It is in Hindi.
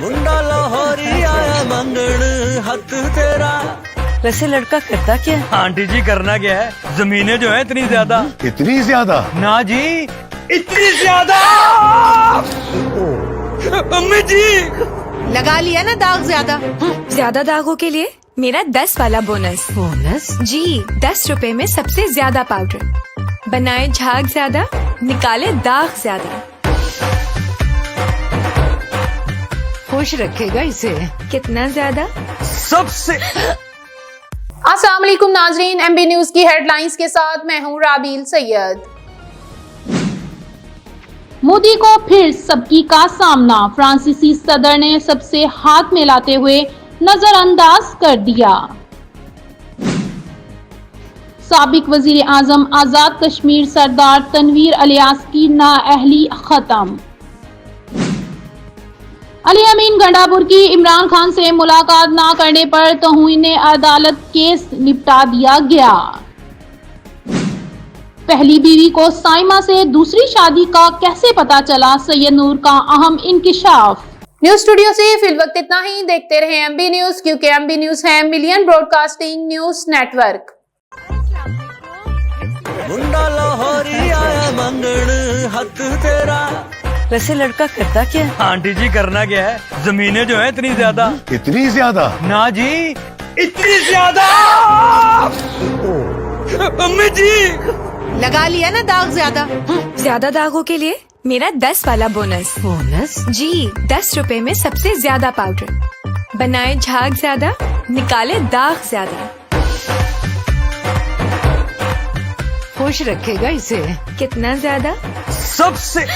मुंडा लाहौरी आया मंगण हक तेरा। वैसे लड़का करता क्या है? आंटी जी करना क्या है, जमीनें जो है इतनी ज्यादा। इतनी ज्यादा? ना जी, इतनी ज्यादा। अम्मी जी लगा लिया ना दाग ज्यादा। ज्यादा दागों के लिए मेरा 10 वाला बोनस। बोनस? जी, 10 रुपए में सबसे ज्यादा पाउडर। बनाए झाग ज्यादा, निकाले दाग ज्यादा। खुश रखेगा इसे। कितना ज्यादा? सबसे। अस्सलाम वालेकुम नाजरीन, एमबी न्यूज की हेडलाइंस के साथ मैं हूं राबील सैयद। मोदी को फिर सबकी का सामना, फ्रांसीसी सदर ने सबसे हाथ मिलाते हुए नजरअंदाज कर दिया। साबिक वजीर आजम आजाद कश्मीर सरदार तनवीर अलियास की नाअहली खत्म। अली अमीन गंडापुर की इमरान खान से मुलाकात ना करने पर तौहीन अदालत केस निपटा दिया गया। पहली बीवी को साइमा से दूसरी शादी का कैसे पता चला, सैयद नूर का अहम इंकिशाफ। न्यूज स्टूडियो से फिल वक्त इतना ही। देखते रहे एमबी न्यूज, क्योंकि एमबी न्यूज है मिलियन ब्रॉडकास्टिंग न्यूज नेटवर्क। मुंडा लाहौरी आया मंगण हक तेरा। वैसे लड़का करता क्या है? आंटी जी करना क्या है, जमीनें जो है इतनी ज्यादा। इतनी ज्यादा? ना जी, इतनी ज्यादा। अम्मी जी लगा लिया ना दाग ज्यादा। ज्यादा दागों के लिए मेरा 10 वाला बोनस। बोनस? जी, 10 रुपए में सबसे ज्यादा पाउडर। बनाए झाग ज्यादा, निकाले दाग ज्यादा। खुश रखेगा इसे। कितना ज्यादा? सबसे।